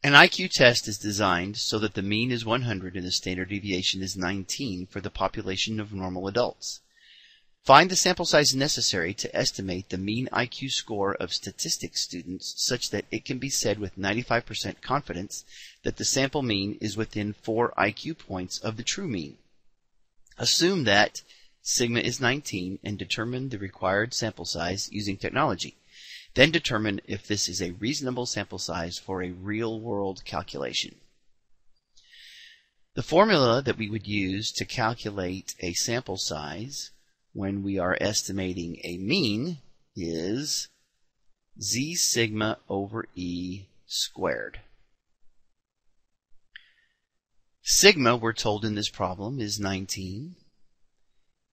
An IQ test is designed so that the mean is 100 and the standard deviation is 19 for the population of normal adults. Find the sample size necessary to estimate the mean IQ score of statistics students such that it can be said with 95% confidence that the sample mean is within 4 IQ points of the true mean. Assume that sigma is 19 and determine the required sample size using technology. Then determine if this is a reasonable sample size for a real-world calculation. The formula that we would use to calculate a sample size when we are estimating a mean is z sigma over E squared. Sigma, we're told in this problem, is 19.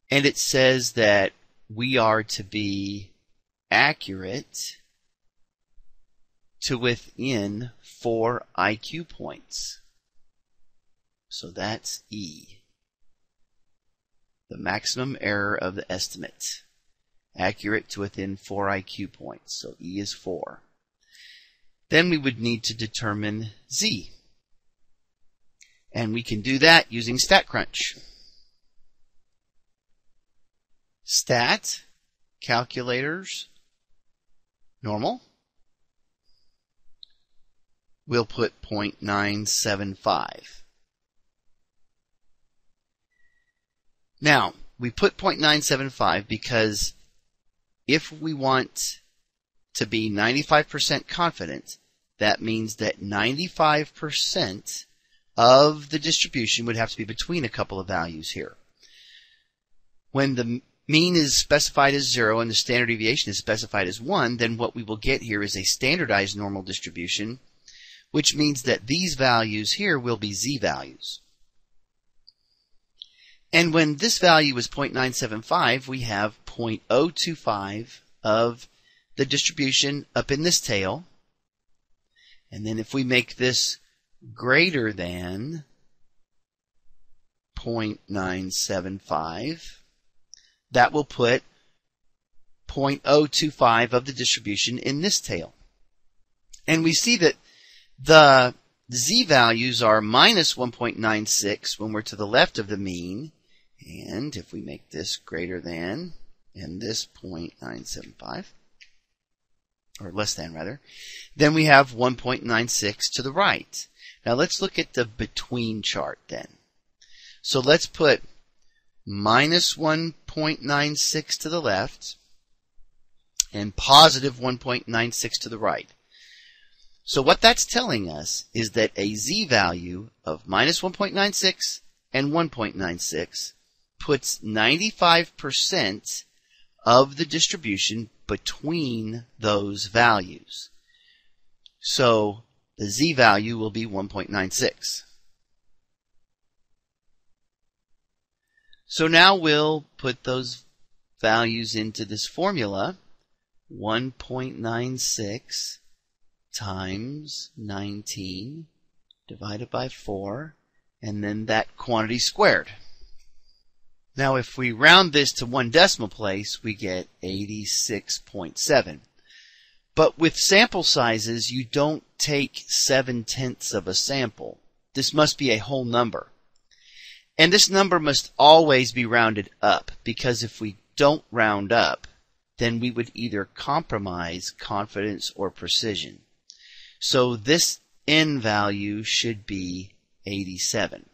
And it says that we are to be accurate to within 4 IQ points. So that's E, the maximum error of the estimate. Accurate to within 4 IQ points. So E is 4. Then we would need to determine Z. And we can do that using StatCrunch. Stat, calculators, normal. We'll put 0.975. Now, we put 0.975 because if we want to be 95% confident, that means that 95% of the distribution would have to be between a couple of values here. When the mean is specified as 0 and the standard deviation is specified as 1, then what we will get here is a standardized normal distribution, which means that these values here will be z values. And when this value is 0.975, we have 0.025 of the distribution up in this tail. And then if we make this greater than 0.975, that will put 0.025 of the distribution in this tail. And we see that the z values are minus 1.96 when we're to the left of the mean. And if we make this greater than, and this 0.975, or less than rather, then we have 1.96 to the right. Now let's look at the between chart then. So let's put minus 1.96 to the left and positive 1.96 to the right. So what that's telling us is that a z value of minus 1.96 and 1.96 puts 95% of the distribution between those values. So the z value will be 1.96. So now we'll put those values into this formula. 1.96 times 19 divided by 4, and then that quantity squared. Now if we round this to 1 decimal place, we get 86.7. But with sample sizes, you don't take 7/10 of a sample. This must be a whole number. And this number must always be rounded up, because if we don't round up, then we would either compromise confidence or precision. So this n value should be 87.